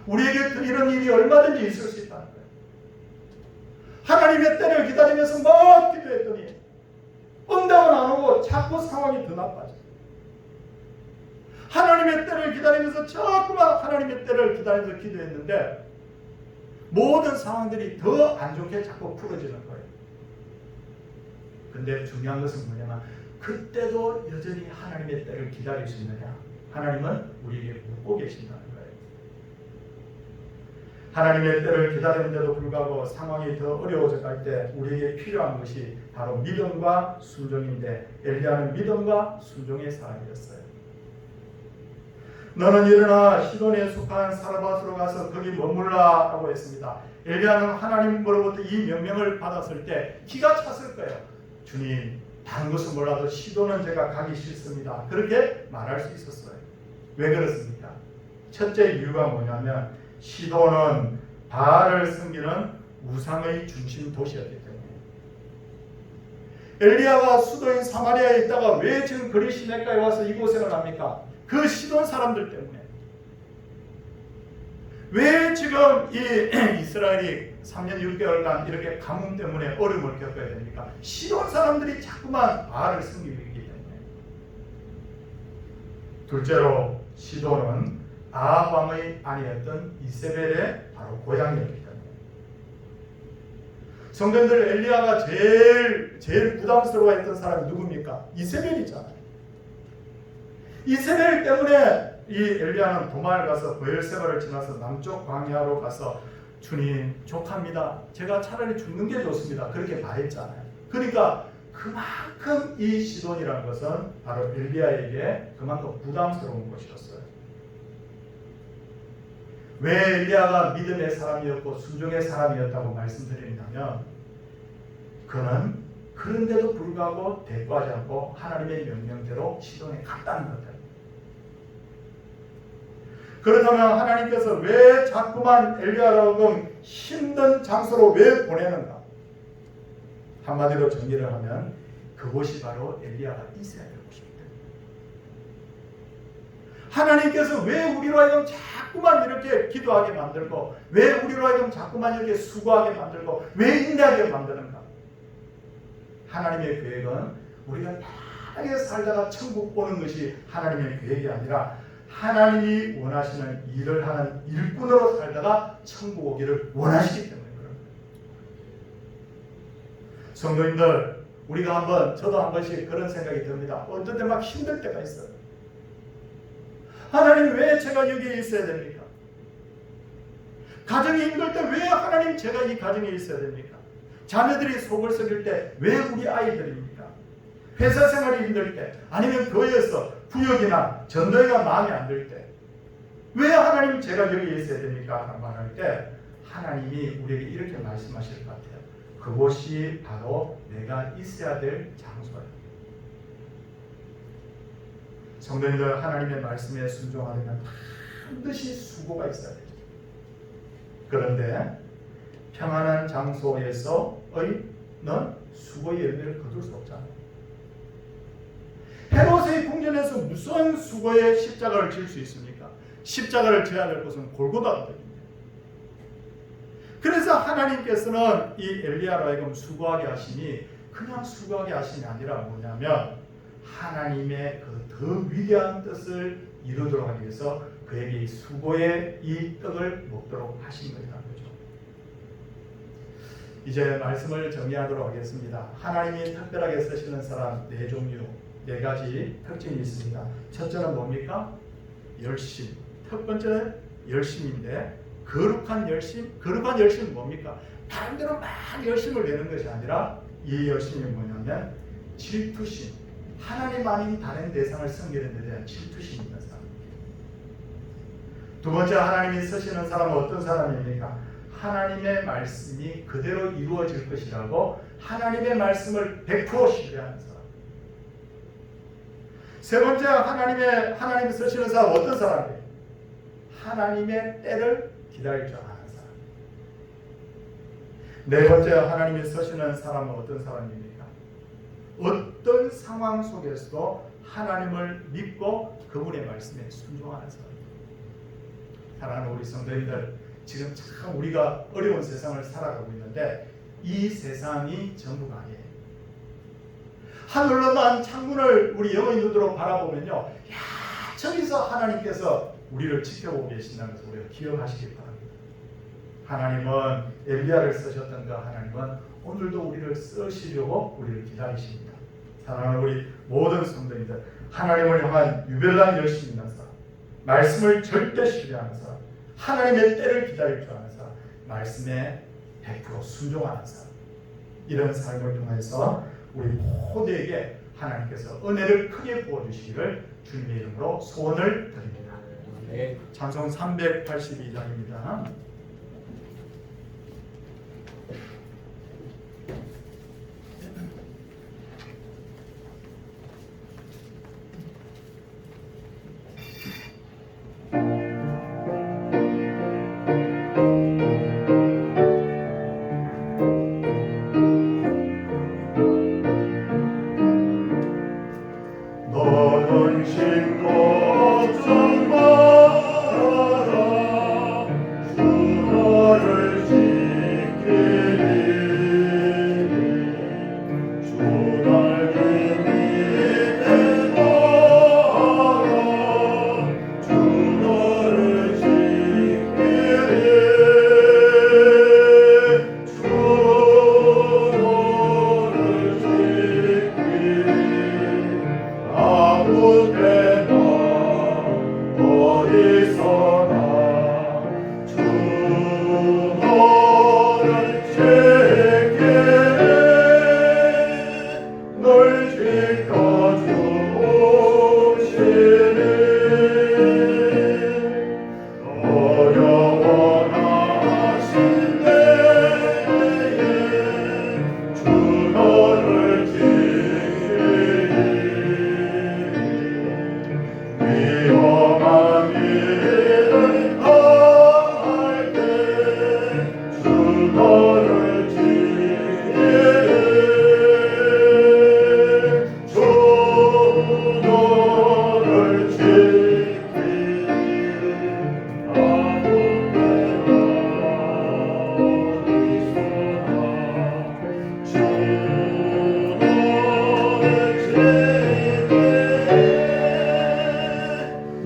우리에게 이런 일이 얼마든지 있을 수 있다는 거예요. 하나님의 때를 기다리면서 막 기도했더니 응답은 안 오고 자꾸 상황이 더 나빠져. 하나님의 때를 기다리면서 자꾸만 하나님의 때를 기다리면서 기도했는데 모든 상황들이 더 안 좋게 자꾸 풀어지는 거예요. 근데 중요한 것은 뭐냐면 그때도 여전히 하나님의 때를 기다릴 수 있느냐? 하나님은 우리에게 묻고 계신다는 거예요. 하나님의 때를 기다리는데도 불구하고 상황이 더 어려워져 갈 때 우리에게 필요한 것이 바로 믿음과 순종인데 엘리야는 믿음과 순종의 사람이었어요. 너는 일어나 시돈에 속한 사르밧으로 가서 거기 머물라라고 했습니다. 엘리야는 하나님으로부터 이 명령을 받았을 때 기가 찼을 거예요. 주님, 다른 것은 몰라도 시돈은 제가 가기 싫습니다. 그렇게 말할 수 있었어요. 왜 그렇습니까? 첫째 이유가 뭐냐면 시돈은 바알을 섬기는 우상의 중심 도시였기 때문에. 엘리야가 수도인 사마리아에 있다가 왜 지금 그리 시내가에 와서 이 고생을 합니까? 그 시돈 사람들 때문에. 왜 지금 이 이스라엘이 3년 6개월간 이렇게 가뭄 때문에 어려움을 겪어야 됩니까? 시돈 사람들이 자꾸만 바알을 섬기고 있기 때문에. 둘째로 시돈은 아합 왕의 아내였던 이세벨의 바로 고향이었기 때문에. 성도님들, 엘리야가 제일 부담스러워했던 사람이 누굽니까? 이세벨이잖아요. 이세벨 때문에 이 엘리야는 도마를 가서 브엘세바를 지나서 남쪽 광야로 가서 주님 족합니다. 제가 차라리 죽는 게 좋습니다. 그렇게 말했잖아요. 그러니까 그만큼 이 시돈이라는 것은 바로 엘리야에게 그만큼 부담스러운 것이었어요. 왜 엘리야가 믿음의 사람이었고 순종의 사람이었다고 말씀드리냐면 그는 그런데도 불구하고 대꾸하지 않고 하나님의 명령대로 시돈에 갔다는 것들. 그렇다면 하나님께서 왜 자꾸만 엘리야라고 힘든 장소로 왜 보내는가? 한마디로 정리를 하면 그곳이 바로 엘리야가 있어야 될 곳입니다. 하나님께서 왜 우리로 하여금 자꾸만 이렇게 기도하게 만들고, 왜 우리로 하여금 자꾸만 이렇게 수고하게 만들고, 왜 인내하게 만드는가? 하나님의 계획은 우리가 편하게 살다가 천국 보는 것이 하나님의 계획이 아니라 하나님이 원하시는 일을 하는 일꾼으로 살다가 천국 오기를 원하시기 때문에 그런 거예요. 성도님들, 우리가 저도 한 번씩 그런 생각이 듭니다. 어떤 때 막 힘들 때가 있어요. 하나님 왜 제가 여기에 있어야 됩니까? 가정이 힘들 때 왜 하나님 제가 이 가정에 있어야 됩니까? 자녀들이 속을 썩일 때 왜 우리 아이들입니까? 회사 생활이 힘들 때, 아니면 교회에서 구역이나 전도회가 마음에 안 들 때 왜 하나님 제가 여기에 있어야 됩니까? 라는 말할 때 하나님이 우리에게 이렇게 말씀하실 것 같아요. 그곳이 바로 내가 있어야 될 장소예요. 성도님들, 하나님의 말씀에 순종하려면 반드시 수고가 있어야 돼요. 그런데 평안한 장소에서의 넌 수고의 열매를 거둘 수 없잖아요. 헤롯의 궁전에서 무슨 수고의 십자가를 질 수 있습니까? 십자가를 져야 될 곳은 골고다 언덕입니다. 그래서 하나님께서는 이 엘리야로 하여금 수고하게 하시니 그냥 수고하게 하심이 아니라 뭐냐면 하나님의 그 더 위대한 뜻을 이루도록 하기 위해서 그에게 이 수고의 이 떡을 먹도록 하신 것이라는 거죠. 이제 말씀을 정리하도록 하겠습니다. 하나님이 특별하게 쓰시는 사람 네 종류, 네 가지 특징이 있습니다. 첫째는 뭡니까? 열심. 첫 번째는 열심인데 거룩한 열심. 거룩한 열심은 뭡니까? 다른 데로 막 열심을 내는 것이 아니라 이 열심이 뭐냐면 질투심. 하나님 아닌 다른 대상을 섬기는 데 대한 질투심이 있는 사람. 두 번째, 하나님이 쓰시는 사람은 어떤 사람입니까? 하나님의 말씀이 그대로 이루어질 것이라고 하나님의 말씀을 100% 신뢰하는 사람. 세 번째, 하나님이 쓰시는 사람은 어떤 사람이에요? 하나님의 때를 기다릴 줄 아는 사람. 네 번째, 하나님이 쓰시는 사람은 어떤 사람입니까? 어떤 상황 속에서도 하나님을 믿고 그분의 말씀에 순종하는 사람입니다. 사랑하는 우리 성도님들, 지금 참 우리가 어려운 세상을 살아가고 있는데 이 세상이 전부가 아니에요. 하늘로만 창문을 우리 영의 눈으로 바라보면요, 야, 저기서 하나님께서 우리를 지켜보고 계신다는 것을 우리가 기억하시기 바랍니다. 하나님은 엘리야를 쓰셨던 그 하나님은 오늘도 우리를 쓰시려고 우리를 기다리십니다. 사랑하는 우리 모든 성도님들, 하나님을 향한 유별난 열심이 있는 사람, 말씀을 절대 신뢰하는 사람, 하나님의 때를 기다릴 줄 아는 사람, 말씀에 100% 순종하는 사람, 이런 삶을 통해서 우리 모두에게 하나님께서 은혜를 크게 부어주시기를 주님의 이름으로 소원을 드립니다. 찬송 382장입니다. 너는 심 걱정 마라.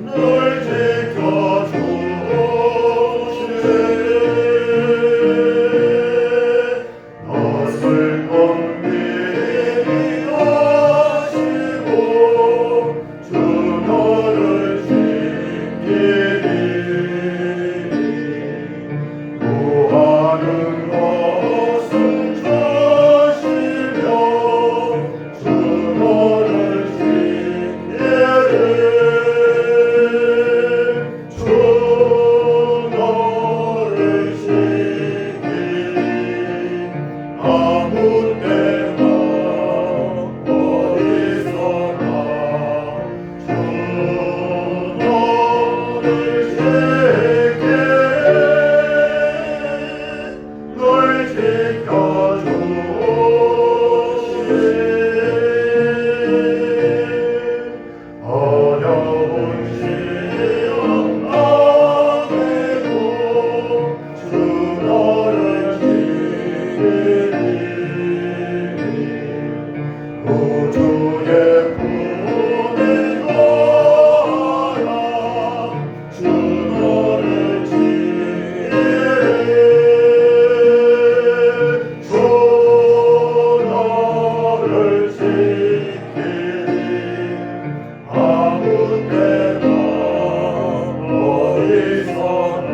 널 지켜주시네 낯을 건드리 하시고 주 너를 지키리 구하는 것은 주시며 주 너를 지키리 주 너를 지키리 아무 때나 어디서나 주 너를 지키리 널 지켜주시네 어려운 시험 안에도 주 너를 지키리 우주의 품에 거하라 주 너를 지키리 주 너를 지키리 아무 때나 어디서나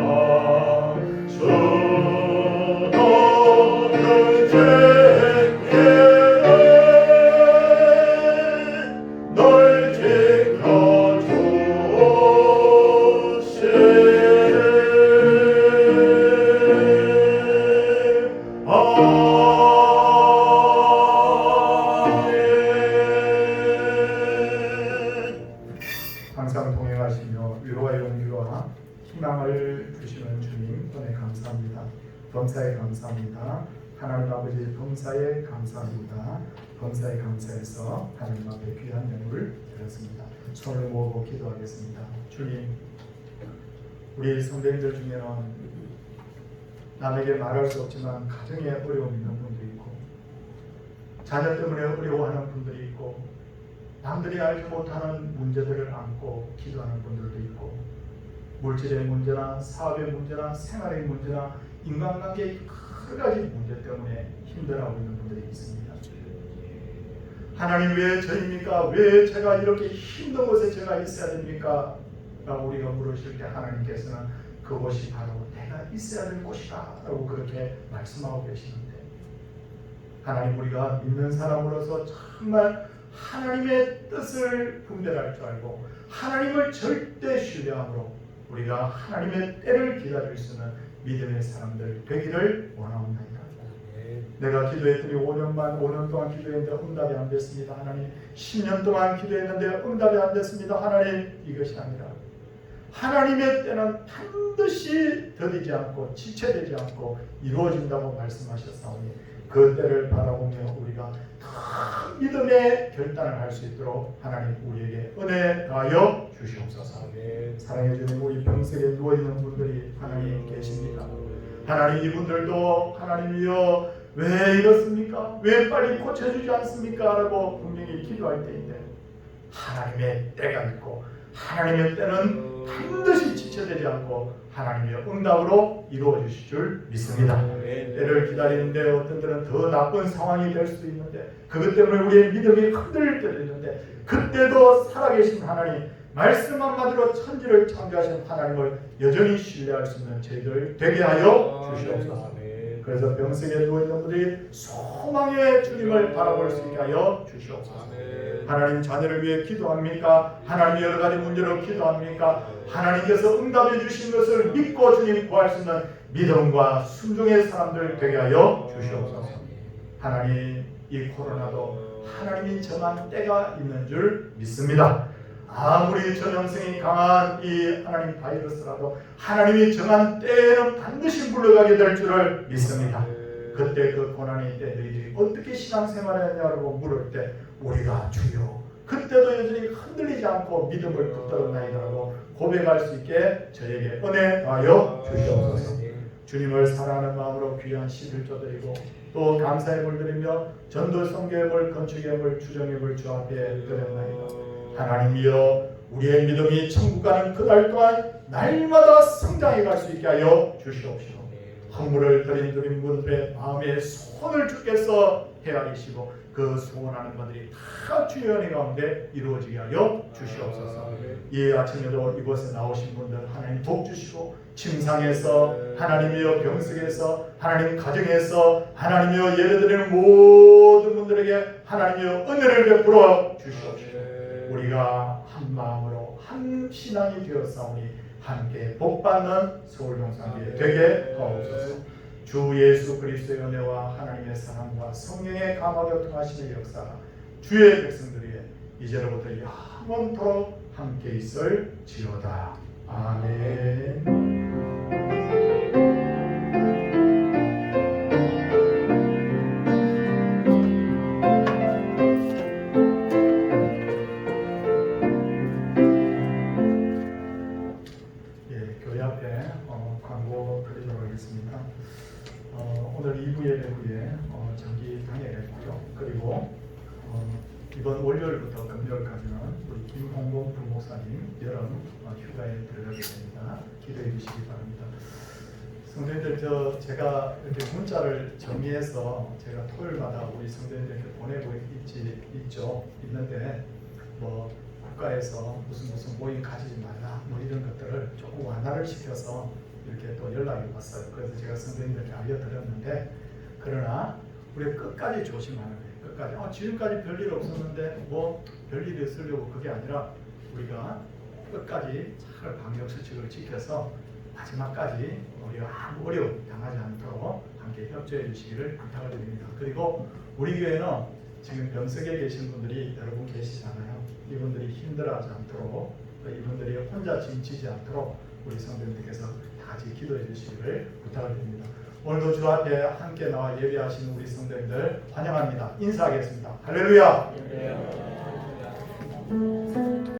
주 너를 지키리 널 지켜주시네 아멘 항상 동행하시며 위로와 용기와 희망을 주시는 주님 은혜 감사합니다. 범사에 감사합니다. 하나님 아버지 범사에 감사합니다. 범사에 감사해서 하나님 앞에 귀한 예물 드렸습니다. 손을 모으고 기도하겠습니다. 주님, 우리 선배님들 중에는 남에게 말할 수 없지만 가정에 어려움 있는 분도 있고 자녀 때문에 어려워하는 분들이 있고 남들이 알지 못하는 문제들을 안고 기도하는 분들도 있고 물질의 문제나 사업의 문제나 생활의 문제나 인간관계의 여러 가지 문제 때문에 힘들어하고 있는 분들이 있습니다. 하나님 왜 저입니까? 왜 제가 이렇게 힘든 곳에 제가 있어야 됩니까? 라고 우리가 물으실 때 하나님께서는 그곳이 바로 내가 있어야 될 곳이다 라고 그렇게 말씀하고 계시는데 하나님 우리가 믿는 사람으로서 정말 하나님의 뜻을 분별할 줄 알고 하나님을 절대 신뢰함으로 우리가 하나님의 때를 기다릴 수 있는 믿음의 사람들 되기를 원하옵나이다. 내가 기도했더니 5년 동안 기도했는데 응답이 안 됐습니다. 하나님 10년 동안 기도했는데 응답이 안 됐습니다. 하나님 이것이 아니라 하나님의 때는 반드시 더디지 않고 지체되지 않고 이루어진다고 말씀하셨사오니 그 때를 바라보며 우리가 큰 믿음의 결단을 할 수 있도록 하나님 우리에게 은혜 더하여 주시옵소서. 사랑해 주님 우리 병석에 누워있는 분들이 하나님 계십니까? 하나님 이분들도 하나님이여 왜 이렇습니까? 왜 빨리 고쳐주지 않습니까? 라고 분명히 기도할 때인데 하나님의 때가 있고 하나님의 때는 반드시 지체되지 않고 하나님의 응답으로 이루어 주실 줄 믿습니다. 때를 기다리는데 어떤 때는 더 나쁜 상황이 될 수도 있는데 그것 때문에 우리의 믿음이 흔들릴 때도 있는데 그때도 살아계신 하나님 말씀 한마디로 천지를 창조하신 하나님을 여전히 신뢰할 수 있는 저희들 되게 하여 주시옵소서. 그래서 병석에 누워있는 분들이 소망의 주님을 바라볼 수 있게 하여 주시옵소서. 하나님 자녀를 위해 기도합니까? 하나님 여러 가지 문제로 기도합니까? 하나님께서 응답해 주신 것을 믿고 주님 구할 수 있는 믿음과 순종의 사람들 되게 하여 주시옵소서. 하나님 이 코로나도 하나님이 정한 때가 있는 줄 믿습니다. 아무리 전염성이 강한 이 하나님 바이러스라도 하나님이 정한 때에는 반드시 물러가게 될 줄을 믿습니다. 그때 그 고난의 때 너희들이 어떻게 신앙생활을 했냐고 물을 때 우리가 주여 그때도 여전히 흔들리지 않고 믿음을 붙들었나이다라고 고백할 수 있게 저에게 은혜 더하여 주시옵소서. 주님을 사랑하는 마음으로 귀한 11조 드리고 또 감사의 물 드리며 전도 선교의 물 건축의 물 주정의 물 주 앞에 드렸나이다. 하나님이여 우리의 믿음이 천국 가는 그날 동안 날마다 성장해 갈 수 있게 하여 주시옵시고, 헌물을 드린 분들의 마음에 소원을 주께서 헤아리시고 그 소원하는 것들이 다 주의 은혜 가운데 이루어지게 하여 주시옵소서. 이 아침에도 이곳에 나오신 분들 하나님 돕주시고, 침상에서 하나님이여, 병석에서 하나님, 가정에서 하나님이여 예배드리는 모든 분들에게 하나님이여 은혜를 베풀어 주시옵시고, 우리가 한 마음으로 한 신앙이 되었사오니 함께 복받는 서울동산교회 되게 하옵소서. 주 예수 그리스도의 은혜와 하나님의 사랑과 성령의 감화교통하심의 역사가 주의 백성들에게 이제로부터 영원토록 함께 있을지어다. 아멘. 광고 드리도록 하겠습니다. 오늘 2부 예배 후에 장기 당일했고요. 그리고 이번 월요일부터 금요일까지는 우리 김홍범 부목사님 여름 휴가에 들어가게 됩니다. 기대해 주시기 바랍니다. 성도님들, 제가 이렇게 문자를 정리해서 제가 토요일마다 우리 성도님들께 보내고 있는데 뭐 국가에서 무슨 모임 가지지 말라 뭐 이런 것들을 조금 완화를 시켜서 이렇게 또 연락이 왔어요. 그래서 제가 선생님들께 알려드렸는데, 그러나 우리 끝까지 조심하는 거예요. 끝까지. 지금까지 별일 없었는데 뭐 별일이 있으려고 그게 아니라 우리가 끝까지 잘 방역수칙을 지켜서 마지막까지 우리가 아무 어려움 당하지 않도록 함께 협조해 주시기를 부탁을 드립니다. 그리고 우리 교회는 지금 병석에 계신 분들이 여러분 계시잖아요. 이분들이 힘들어하지 않도록, 이분들이 혼자 짐지지 않도록 우리 성도님들께서 다 같이 기도해 주시기를 부탁을 드립니다. 오늘도 주 앞에 함께 나와 예배하시는 우리 성도님들 환영합니다. 인사하겠습니다. 할렐루야.